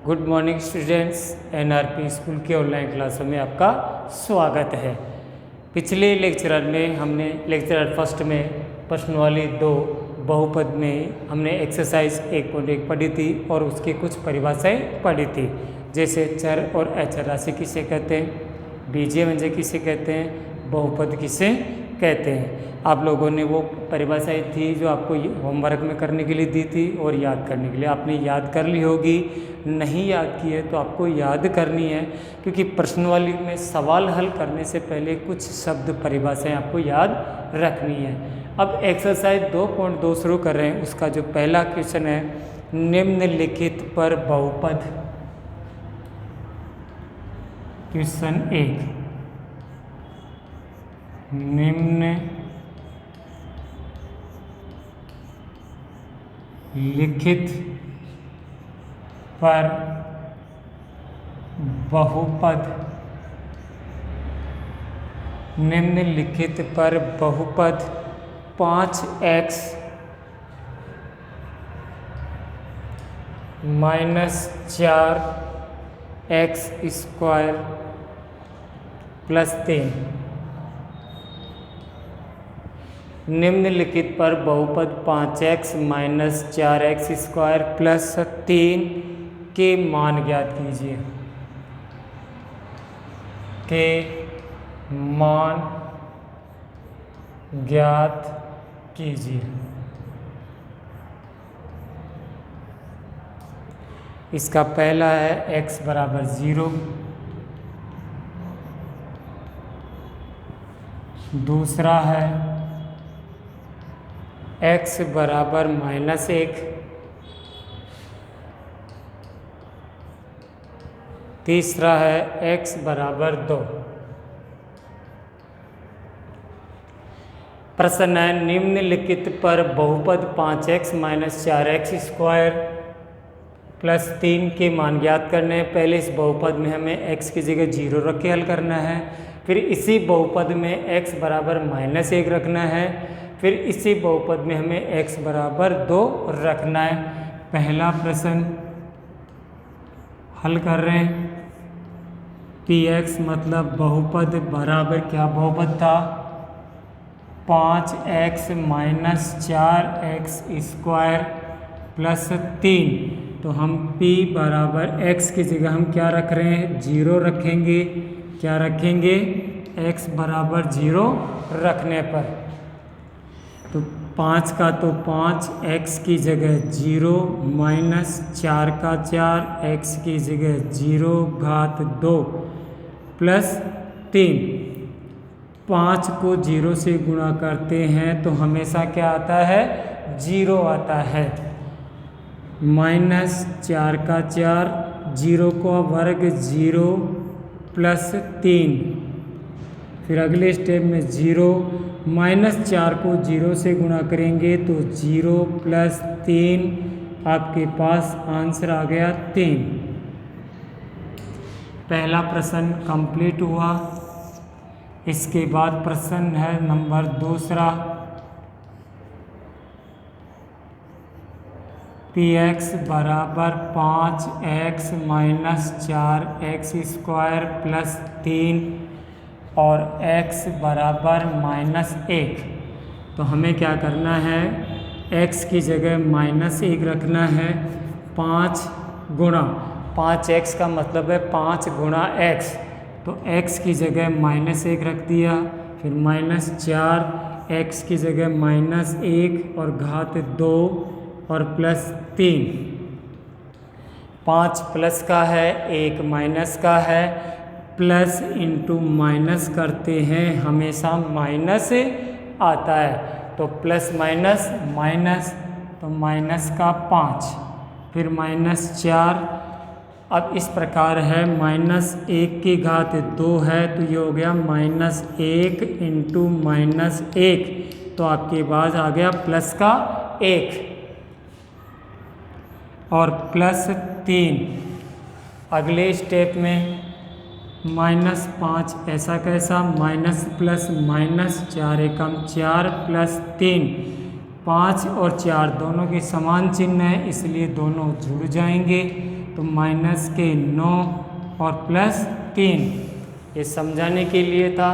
Good morning students, NRP school के online क्लासों में आपका स्वागत है। पिछले लेक्चरर में हमने लेक्चरर फर्स्ट में प्रश्नवाली 2 बहुपद में हमने एक्सरसाइज 1.1 पढ़ी थी और उसकी कुछ परिभाषाएं पढ़ी थी, जैसे चर और अचर राशि किसे कहते हैं, बीजीय व्यंजक किसे कहते हैं, बहुपद किसे कहते हैं। आप लोगों ने वो परिभाषाएं थी जो आपको होमवर्क में करने के लिए दी थी और याद करने के लिए आपने याद कर ली होगी। नहीं याद की है तो आपको याद करनी है, क्योंकि प्रश्नवाली में सवाल हल करने से पहले कुछ शब्द परिभाषाएं आपको याद रखनी है। अब एक्सरसाइज 2.2 शुरू कर रहे हैं। उसका जो पहला क्वेश्चन है, निम्नलिखित पर बहुपद। क्वेश्चन 1, निम्नलिखित पर बहुपद। निम्नलिखित पर बहुपद 5x - 4x स्क्वायर + 3। निम्नलिखित पर बहुपद 5x - 4x स्क्वायर + 3 के मान ज्ञात कीजिए। के मान ज्ञात कीजिए। इसका पहला है x = 0, दूसरा है x = -1, तीसरा है x = 2। प्रश्न है, निम्नलिखित पर बहुपद 5x - 4x स्क्वायर + 3 के मान ज्ञात करने हैं। पहले इस बहुपद में हमें x की जगह 0 रख के हल करना है, फिर इसी बहुपद में x = -1 रखना है, फिर इसी बहुपद में हमें x = 2 रखना है। पहला प्रश्न हल कर रहे हैं। px मतलब बहुपद बराबर क्या बहुपद था, 5x - 4x स्क्वायर + 3। तो हम p = x की जगह हम क्या रख रहे हैं, 0 रखेंगे। क्या रखेंगे, x = 0 रखने पर तो 5 का तो 5, x की जगह 0 - 4 का 4, x की जगह 0⁻2 + 3। 5 को 0 से गुणा करते हैं तो हमेशा क्या आता है, 0 आता है। -4 का 4, 0 का वर्ग 0 + 3। फिर अगले स्टेप में 0 -4 को 0 से गुणा करेंगे तो 0 + 3, आपके पास आंसर आ गया 3। पहला प्रश्न कंप्लीट हुआ। इसके बाद प्रश्न है नंबर दूसरा। px = 5x - 4x स्क्वायर + 3 और x = -1। तो हमें क्या करना है, x की जगह -1 रखना है। 5 गुणा 5x का मतलब है 5 गुणा x, तो x की जगह -1 रख दिया, फिर -4, x की जगह -1 और घात 2 और +3। 5 प्लस का है, 1 माइनस का है। प्लस इंटू माइनस करते हैं हमेशा माइनस आता है, तो प्लस माइनस माइनस, तो माइनस का 5, फिर -4। अब इस प्रकार है, -1 की घात 2 है तो ये हो गया -1 इंटू -1, तो आपके पास आ गया प्लस का 1 और +3। अगले स्टेप में -5, ऐसा कैसा, माइनस प्लस माइनस, 4 एकम 4 +3, 5 और 4 दोनों के समान चिन्ह है इसलिए दोनों जुड़ जाएंगे। तो माइनस के 9 और प्लस 3, ये समझाने के लिए था।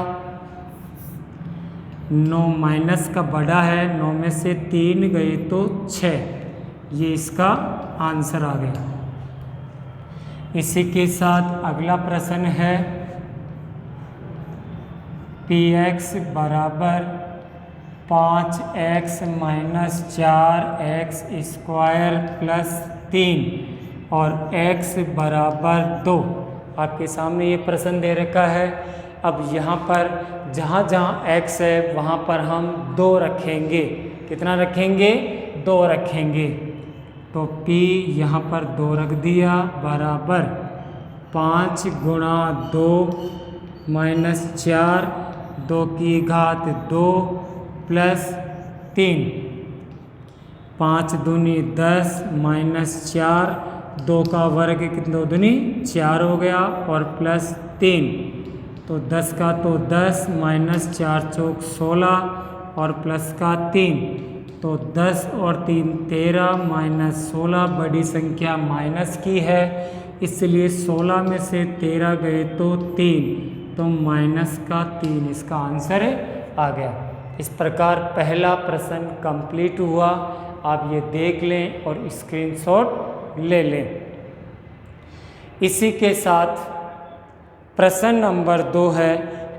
9 माइनस का बड़ा है, 9 में से 3 गए तो 6, ये इसका आंसर आ गया। इसी के साथ अगला प्रश्न है px बराबर 5x minus 4x square plus 3 और x बराबर 2। आपके सामने ये प्रश्न दे रखा है। अब यहाँ पर जहाँ जहाँ x है वहाँ पर हम 2 रखेंगे। कितना रखेंगे? 2 रखेंगे। तो p यहाँ पर 2 रख दिया बराबर 5 गुणा 2 माइनस 4, 2 की घात 2 प्लस 3, 5 दूनी 10 माइनस 4, 2 का वर्ग कितना दूनी 4 हो गया और प्लस 3, तो 10 का तो 10 माइनस 4 चौक 16 और प्लस का 3, तो 10 और 3 13 माइनस 16, बड़ी संख्या माइनस की है इसलिए 16 में से 13 गए तो 3, तो माइनस का 3 इसका आंसर आ गया। इस प्रकार पहला प्रश्न कंप्लीट हुआ। आप ये देख लें और स्क्रीनशॉट ले लें। इसी के साथ प्रश्न नंबर 2 है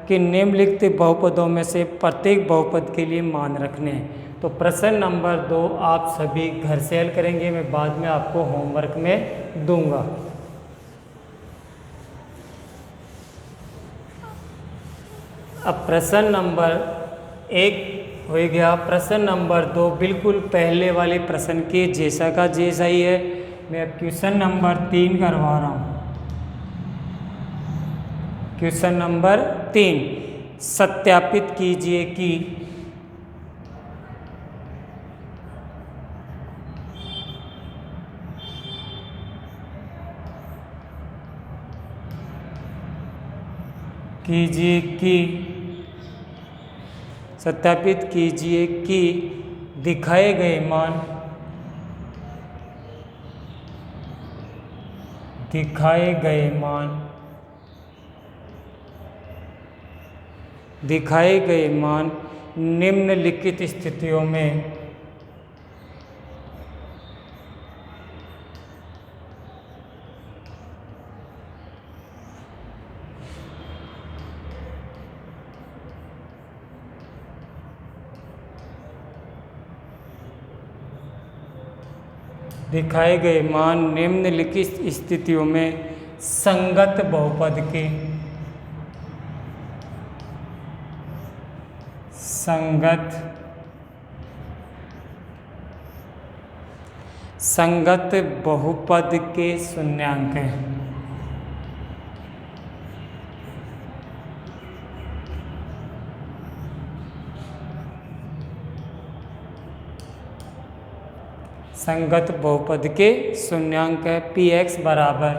कि निम्नलिखित बहुपदों में से प्रत्येक बहुपद के लिए मान रखने हैं। तो प्रश्न नंबर 2 आप सभी घर से हल करेंगे, मैं बाद में आपको होमवर्क में दूंगा। अब प्रश्न नंबर 1 हो गया। प्रश्न नंबर 2 बिल्कुल पहले वाले प्रश्न के जैसा का जैसा ही है। मैं अब क्वेश्चन नंबर 3 करवा रहा हूँ। क्वेश्चन नंबर 3, सत्यापित कीजिए कि सत्यापित कीजिए कि दिखाए गए मान निम्नलिखित स्थितियों में निम्नलिखित स्थितियों में संगत बहुपद के शून्यांक हैं। संगत बहुपद के शून्यांक है। px बराबर,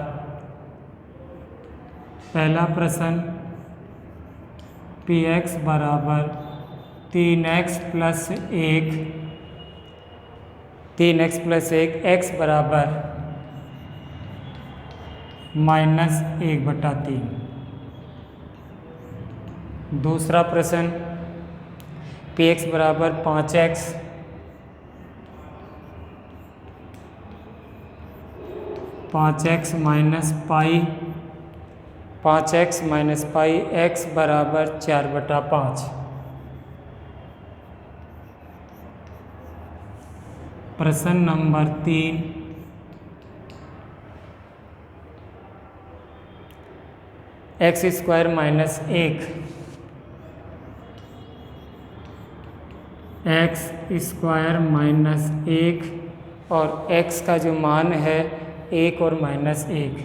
पहला प्रश्न, px बराबर 3x प्लस 1, x बराबर माइनस 1/3। दूसरा प्रश्न, px बराबर 5x, minus pi, 5x minus pi, x बराबर 4/5। प्रश्न number 3, x square minus 1, x square minus 1 और x का जो मान है 1 और माइनस 1।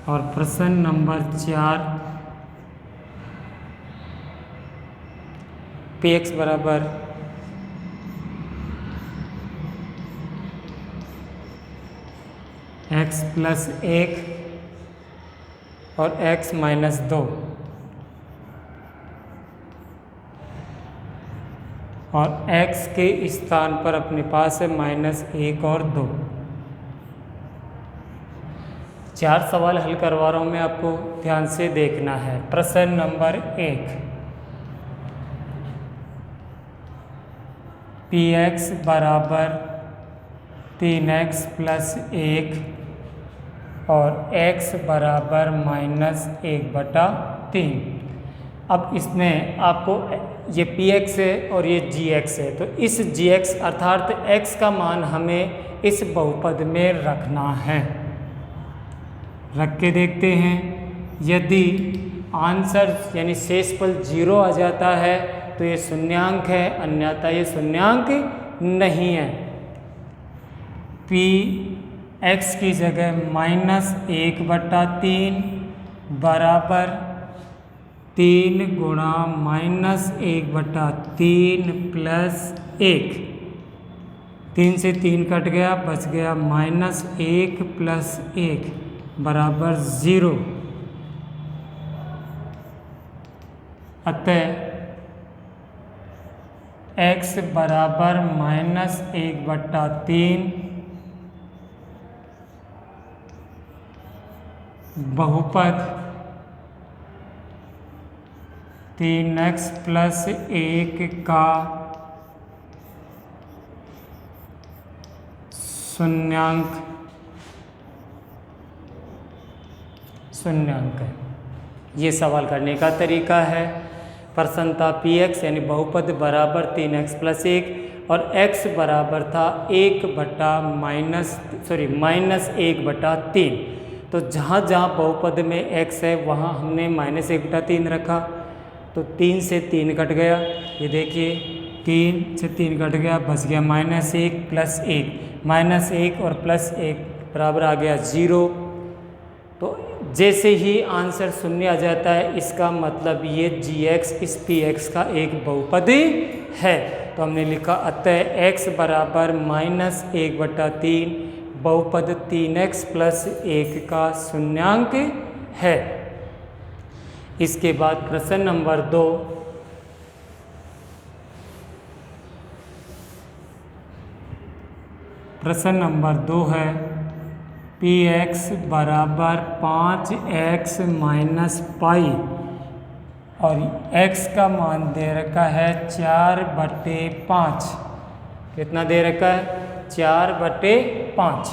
और प्रश्न नंबर 4, px बराबर x प्लस 1 और x माइनस 2। और x के स्थान पर अपने पास है -1 और 2। 4 सवाल हल करवा रहा हूँ मैं, आपको ध्यान से देखना है। प्रश्न नंबर 1, px बराबर 3x + 1 और x बराबर -1/3। अब इसमें आपको ये px है और ये gx है, तो इस gx अर्थात x का मान हमें इस बहुपद में रखना है। रख के देखते हैं। यदि आंसर यानी शेषफल 0 आ जाता है तो ये शून्यांक है, अन्यथा ये शून्यांक नहीं है। p x की जगह -1/3 बराबर 3 गुणा -1/3 + 1। 3 से 3 कट गया, बच गया -1 + 1 बराबर 0। अतः x बराबर -1/3 बहुपद 3x + 1 का शून्यांक है। ये सवाल करने का तरीका है। प्रश्न था px यानी बहुपद बराबर 3x + 1 और x बराबर था -1/3। तो जहाँ जहाँ बहुपद में x है वहाँ हमने -1/3 रखा, तो 3 से 3 कट गया। ये देखिए 3 से 3 कट गया, बच गया -1 + 1। -1 और +1 बराबर आ गया 0। तो जैसे ही आंसर 0 आ जाता है, इसका मतलब ये gx इस px का एक बहुपद है। तो हमने लिखा अतः x बराबर -1/3 बहुपद 3x + 1 का शून्यांक है। इसके बाद प्रश्न नंबर 2, प्रश्न नंबर 2 है px बराबर 5x - पाई और x का मान दे रखा है 4/5। कितना दे रखा है? 4/5।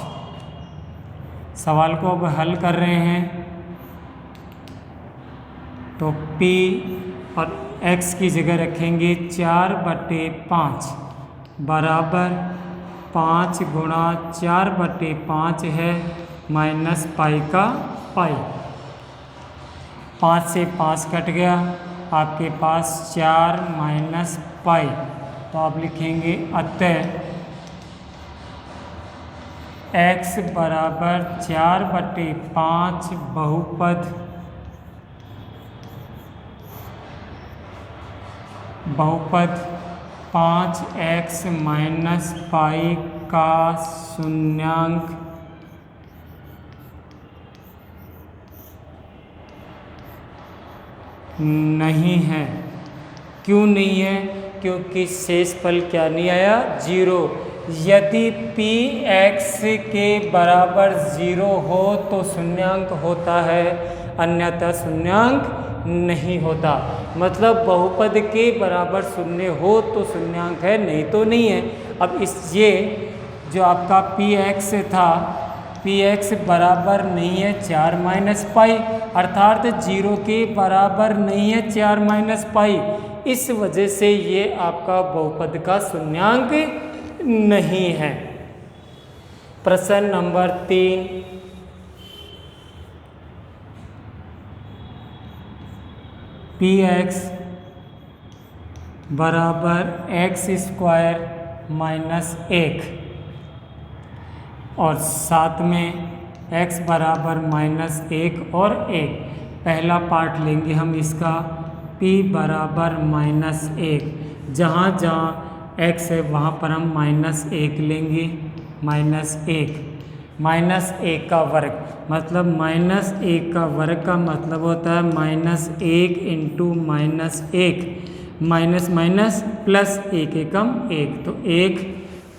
सवाल को अब हल कर रहे हैं। तो p और x की जगह रखेंगे 4/5 बराबर 5 गुणा 4/5 है -पाई का पाई। 5 से 5 कट गया, आपके पास 4 - पाई। तो आप लिखेंगे अतः x बराबर 4/5 बहुपद 5x - पाई का शून्यांक नहीं है। क्यों नहीं है? क्योंकि शेषफल क्या नहीं आया? 0। यदि px के बराबर 0 हो तो शून्यांक होता है, अन्यथा शून्यांक नहीं होता। मतलब बहुपद के बराबर 0 हो तो शून्यांक है, नहीं तो नहीं है। अब ये जो आपका px था, px बराबर नहीं है 4 - पाई, अर्थात 0 के बराबर नहीं है 4 - पाई। इस वजह से ये आपका बहुपद का शून्यांक नहीं है। प्रश्न नंबर 3, px बराबर x² - 1 और साथ में x बराबर -1 और 1। पहला पार्ट लेंगे हम इसका, p बराबर -1। जहाँ जहाँ x है वहाँ पर हम -1 लेंगे। -1 का वर्ग मतलब -1 का वर्ग का मतलब होता है -1 × -1 माइनस माइनस प्लस, एक एकम एक, तो एक,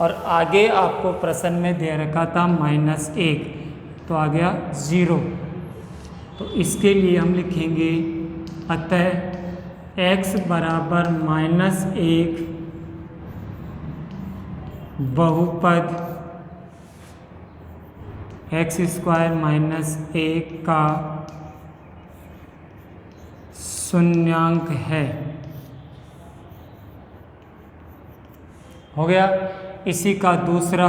और आगे आपको प्रश्न में दे रखा था -1, तो आ गया 0। तो इसके लिए हम लिखेंगे अतः x बराबर -1 बहुपद x² -1 का शून्यांक है। हो गया। इसी का दूसरा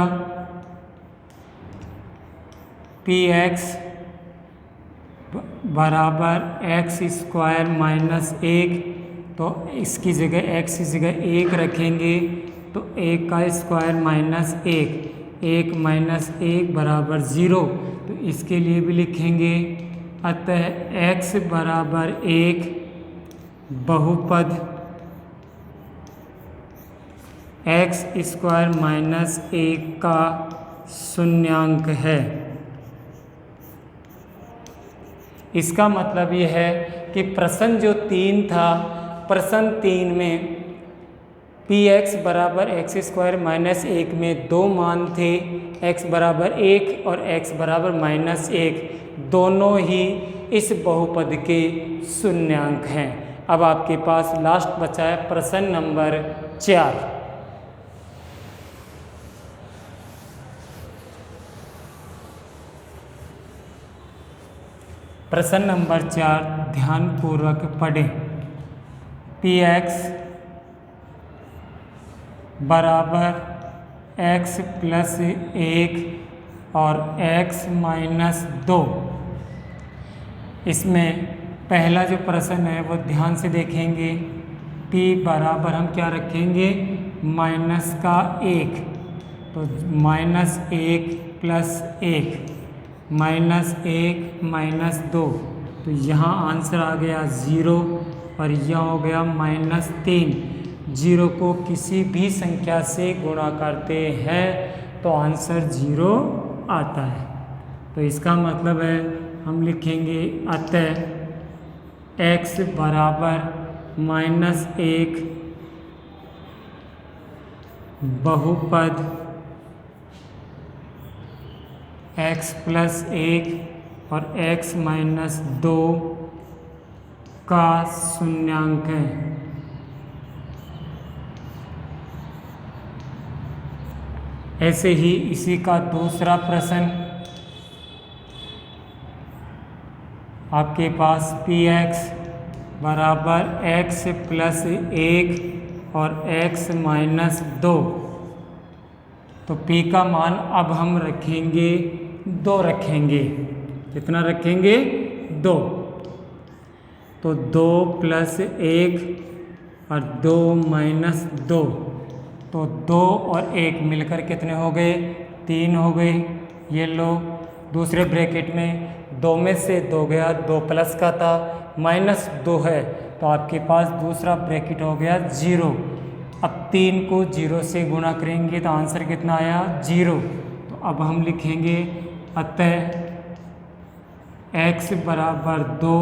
px बराबर x² -1, तो इसकी जगह x की जगह 1 रखेंगे, तो 1 का स्क्वायर -1, 1 -1 बराबर 0, तो इसके लिए भी लिखेंगे अतः x बराबर 1 बहुपद x² -1 का शून्यांक है। इसका मतलब ये है कि प्रश्न जो 3 था, प्रश्न 3 में px बराबर x² -1 में दो मान थे, x बराबर 1 और x बराबर -1, दोनों ही इस बहुपद के शून्यांक हैं। अब आपके पास लास्ट बचा है प्रश्न नंबर 4। प्रश्न नंबर 4 ध्यानपूर्वक पढ़ें। px बराबर x + 1 और x - 2। इसमें पहला जो प्रश्न है वो ध्यान से देखेंगे। p बराबर हम क्या रखेंगे, -1, तो -1 + 1, -1 - 2, तो यहाँ आंसर आ गया 0 और यह हो गया -3। 0 को किसी भी संख्या से गुणा करते हैं तो आंसर 0 आता है। तो इसका मतलब है हम लिखेंगे अतः x बराबर -1 बहुपद x + 1 और x - 2 का शून्यांक है। ऐसे ही इसी का दूसरा प्रश्न आपके पास px बराबर x + 1 और x - 2, तो p का मान अब हम रखेंगे 2 रखेंगे। कितना रखेंगे, 2। तो 2 + 1 और 2 - 2, तो 2 और 1 मिलकर कितने हो गए, 3 हो गए। ये लो दूसरे ब्रैकेट में 2 में से 2 गया, 2 प्लस का था, -2 है, तो आपके पास दूसरा ब्रैकेट हो गया 0। अब 3 को 0 से गुणा करेंगे तो आंसर कितना आया, 0। तो अब हम लिखेंगे अतः x बराबर 2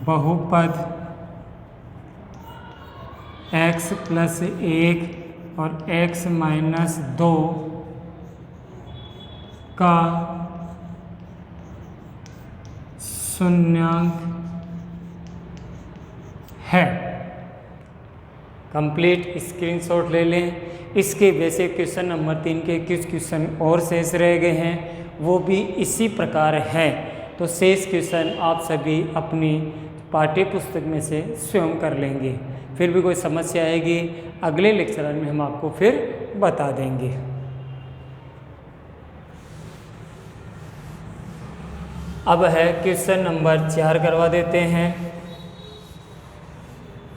बहुपद x + 1 और x - 2 का शून्यांक है। कंप्लीट स्क्रीनशॉट ले लें। इसके वैसे क्वेश्चन नंबर 3 के कुछ क्वेश्चन और शेष रह गए हैं, वो भी इसी प्रकार हैं। तो शेष क्वेश्चन आप सभी अपनी पाठ्य पुस्तक में से स्वयं कर लेंगे। फिर भी कोई समस्या आएगी अगले लेक्चर में हम आपको फिर बता देंगे। अब है क्वेश्चन नंबर 4 करवा देते हैं।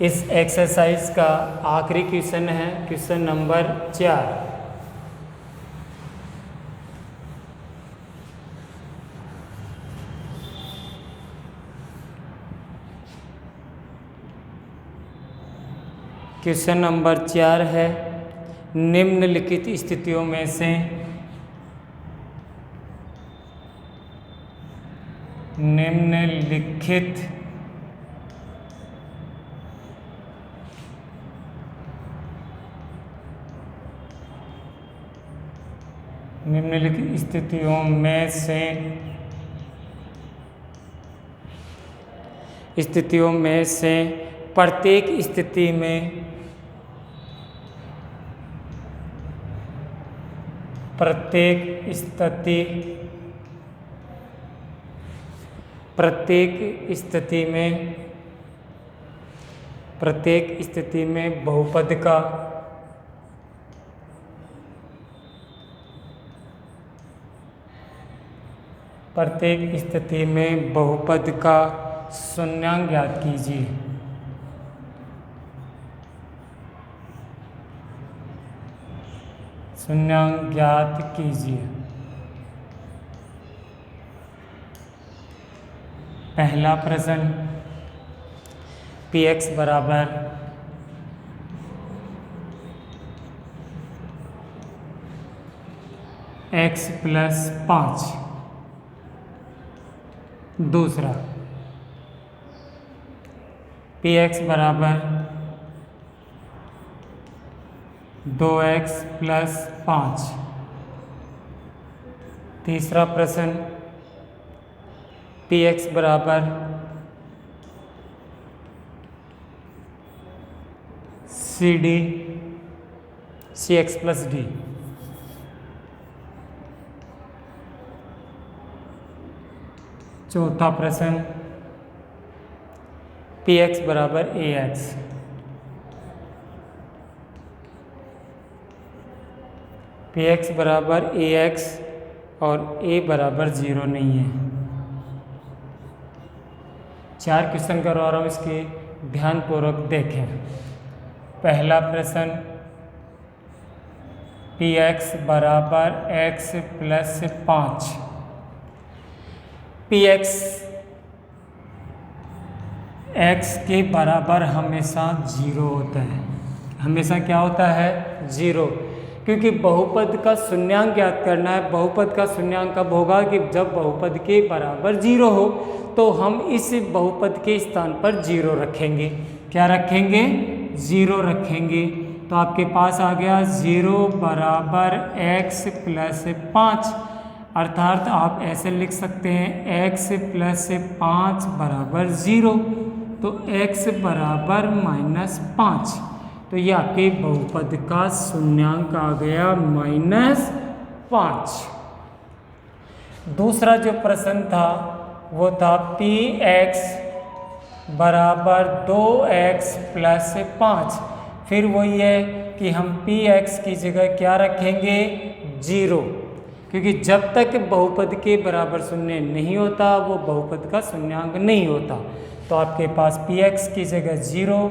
इस एक्सरसाइज का आखिरी क्वेश्चन है, क्वेश्चन नंबर 4। क्वेश्चन नंबर 4 है, निम्नलिखित स्थितियों में से निम्नलिखित निम्नलिखित स्थितियों में से प्रत्येक स्थिति में बहुपद का शून्यांक ज्ञात कीजिए। पहला प्रश्न, px बराबर x प्लस 5। दूसरा, px बराबर 2x प्लस 5। तीसरा प्रश्न, px बराबर cx प्लस d। चौथा प्रश्न, px बराबर ax। px बराबर ax और a बराबर 0 नहीं है। 4 क्वेश्चन करवा रहा हूँ, इसके ध्यानपूर्वक देखें। पहला प्रश्न, px बराबर x प्लस 5। px x के बराबर हमेशा 0 होता है। हमेशा क्या होता है? 0, क्योंकि बहुपद का शून्यांक ज्ञात करना है। बहुपद का शून्यांक कब होगा? कि जब बहुपद के बराबर 0 हो, तो हम इस बहुपद के स्थान पर 0 रखेंगे। क्या रखेंगे? 0 रखेंगे। तो आपके पास आ गया 0 बराबर x प्लस 5, अर्थात आप ऐसे लिख सकते हैं x प्लस 5 बराबर 0। तो x बराबर -5। तो ये आपके बहुपद का शून्यांक आ गया -5। दूसरा जो प्रश्न था वो था px बराबर 2x प्लस 5। फिर वही है कि हम px की जगह क्या रखेंगे? 0, क्योंकि जब तक बहुपद के बराबर शून्य नहीं होता वो बहुपद का शून्यांक नहीं होता। तो आपके पास px की जगह 0,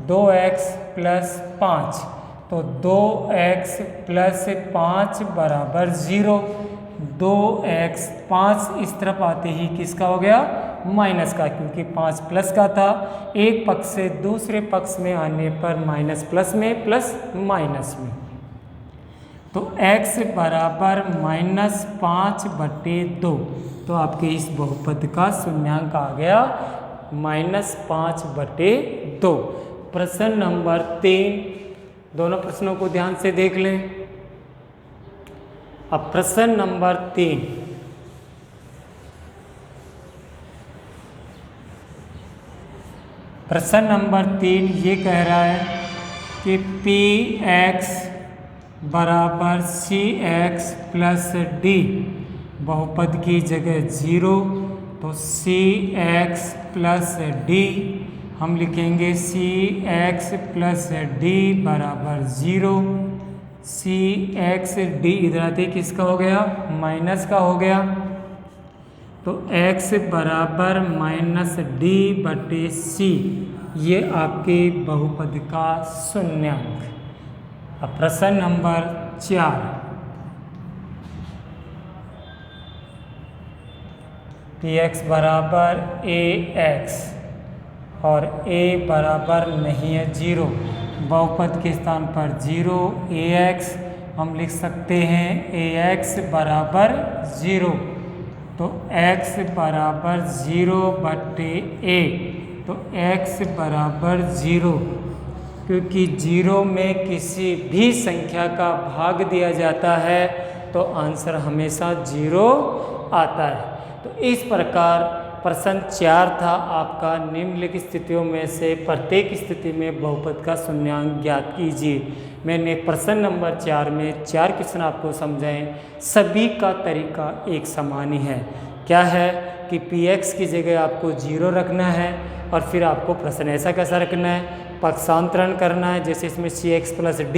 2x प्लस 5। तो 2x प्लस 5 बराबर 0। 2x 5 इस तरफ आते ही किसका हो गया? माइनस का, क्योंकि 5 प्लस का था। एक पक्ष से दूसरे पक्ष में आने पर माइनस प्लस में, प्लस माइनस में। तो x बराबर -5/2। तो आपके इस बहुपद का शून्यांक आ गया -5/2। प्रश्न नंबर 3, दोनों प्रश्नों को ध्यान से देख लें। अब प्रश्न नंबर 3, ये कह रहा है कि px बराबर cx प्लस d। बहुपद की जगह 0, तो cx प्लस d हम लिखेंगे cx प्लस d बराबर 0। cx d इधर आते किसका हो गया? माइनस का हो गया। तो x बराबर -d/c, ये आपके बहुपद का शून्यांक। अब प्रश्न नंबर 4, px बराबर ax और a बराबर नहीं है 0। बहुपद के स्थान पर 0, ax हम लिख सकते हैं ax बराबर 0। तो x बराबर 0/a। तो x बराबर 0, क्योंकि 0 में किसी भी संख्या का भाग दिया जाता है तो आंसर हमेशा 0 आता है। तो इस प्रकार प्रश्न 4 था आपका, निम्नलिखित स्थितियों में से प्रत्येक स्थिति में बहुपद का शून्यांक ज्ञात कीजिए। मैंने प्रश्न नंबर 4 में 4 क्वेश्चन आपको समझाएं, सभी का तरीका एक समान ही है। क्या है कि px की जगह आपको 0 रखना है और फिर आपको प्रश्न ऐसा कैसा रखना है, पक्षांतरण करना है। जैसे इसमें cx प्लस d,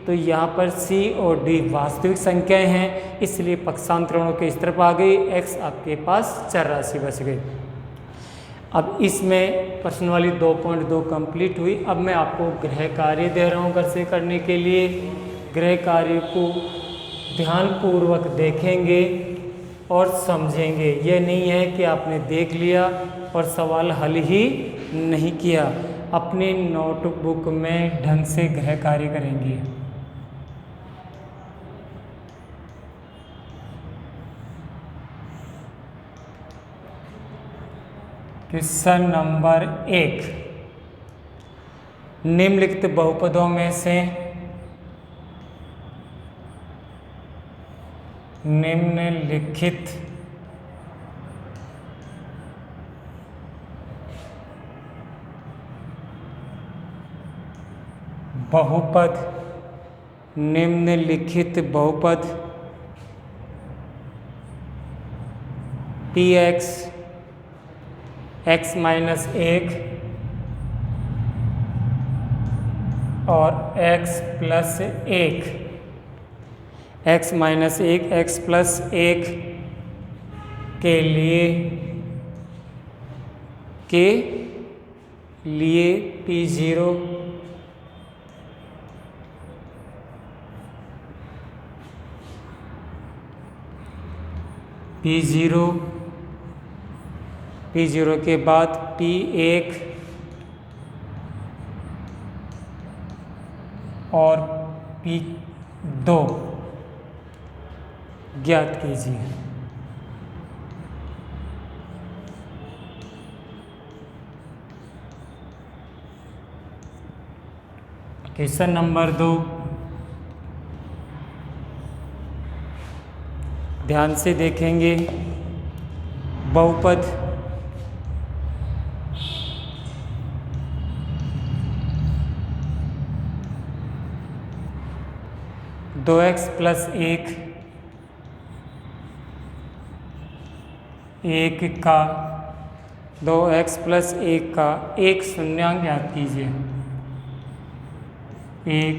तो यहाँ पर c और d वास्तविक संख्याएं हैं, इसलिए पक्षांतरणों के इस तरफ आ गई, x आपके पास चर राशि बच गई। अब इसमें प्रश्न वाली 2.2 कंप्लीट हुई। अब मैं आपको गृह कार्य दे रहा हूँ घर से करने के लिए। गृह कार्य को ध्यानपूर्वक देखेंगे और समझेंगे। ये नहीं है कि आपने देख लिया और सवाल हल ही नहीं किया। अपने नोटबुक में ढंग से गृह कार्य करेंगे। क्वेश्चन नंबर 1, निम्नलिखित बहुपदों में से निम्नलिखित बहुपद px x माइनस 1 और x plus 1, x minus 1 x plus 1 के लिए P0 के बाद P1 और P2 ज्ञात कीजिए। क्वेश्चन नंबर 2, ध्यान से देखेंगे। बहुपद दो एक्स प्लस 1 का 2x प्लस 1 का एक शून्यांक ज्ञात कीजिए। एक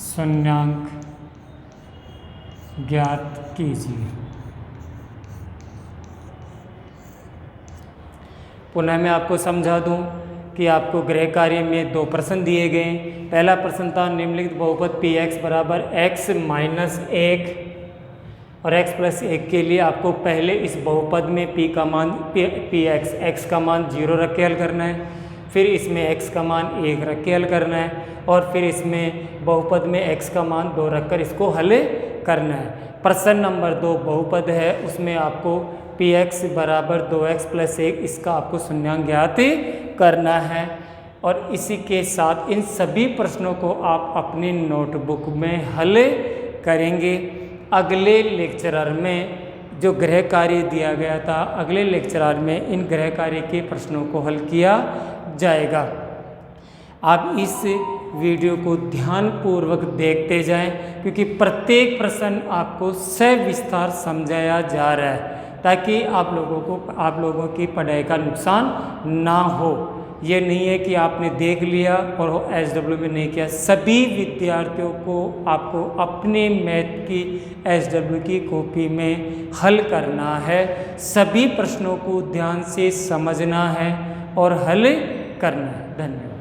शून्यांक ज्ञात कीजिए। पुनः मैं आपको समझा दूं कि आपको गृह कार्य में 2 प्रश्न दिए गए। पहला प्रश्न था निम्नलिखित बहुपद px बराबर x माइनस 1 और x प्लस 1 के लिए आपको पहले इस बहुपद में p का मान px x का मान 0 रख के हल करना है, फिर इसमें x का मान 1 रख के हल करना है और फिर इसमें बहुपद में x का मान 2 रखकर इसको हल करना है। प्रश्न नंबर 2 बहुपद है, उसमें आपको px बराबर 2x प्लस 1 इसका आपको शून्यांक ज्ञात करना है। और इसी के साथ इन सभी प्रश्नों को आप अपनी नोटबुक में हल करेंगे। अगले लेक्चरर में जो गृह कार्य दिया गया था, अगले लेक्चरर में इन गृह कार्य के प्रश्नों को हल किया जाएगा। आप इस वीडियो को ध्यानपूर्वक देखते जाएं, क्योंकि प्रत्येक प्रश्न आपको सविस्तार समझाया जा रहा है ताकि आप लोगों की पढ़ाई का नुकसान ना हो। ये नहीं है कि आपने देख लिया और SW में नहीं किया। सभी विद्यार्थियों को आपको अपने मैथ की SW की कॉपी में हल करना है। सभी प्रश्नों को ध्यान से समझना है और हल करना है। धन्यवाद।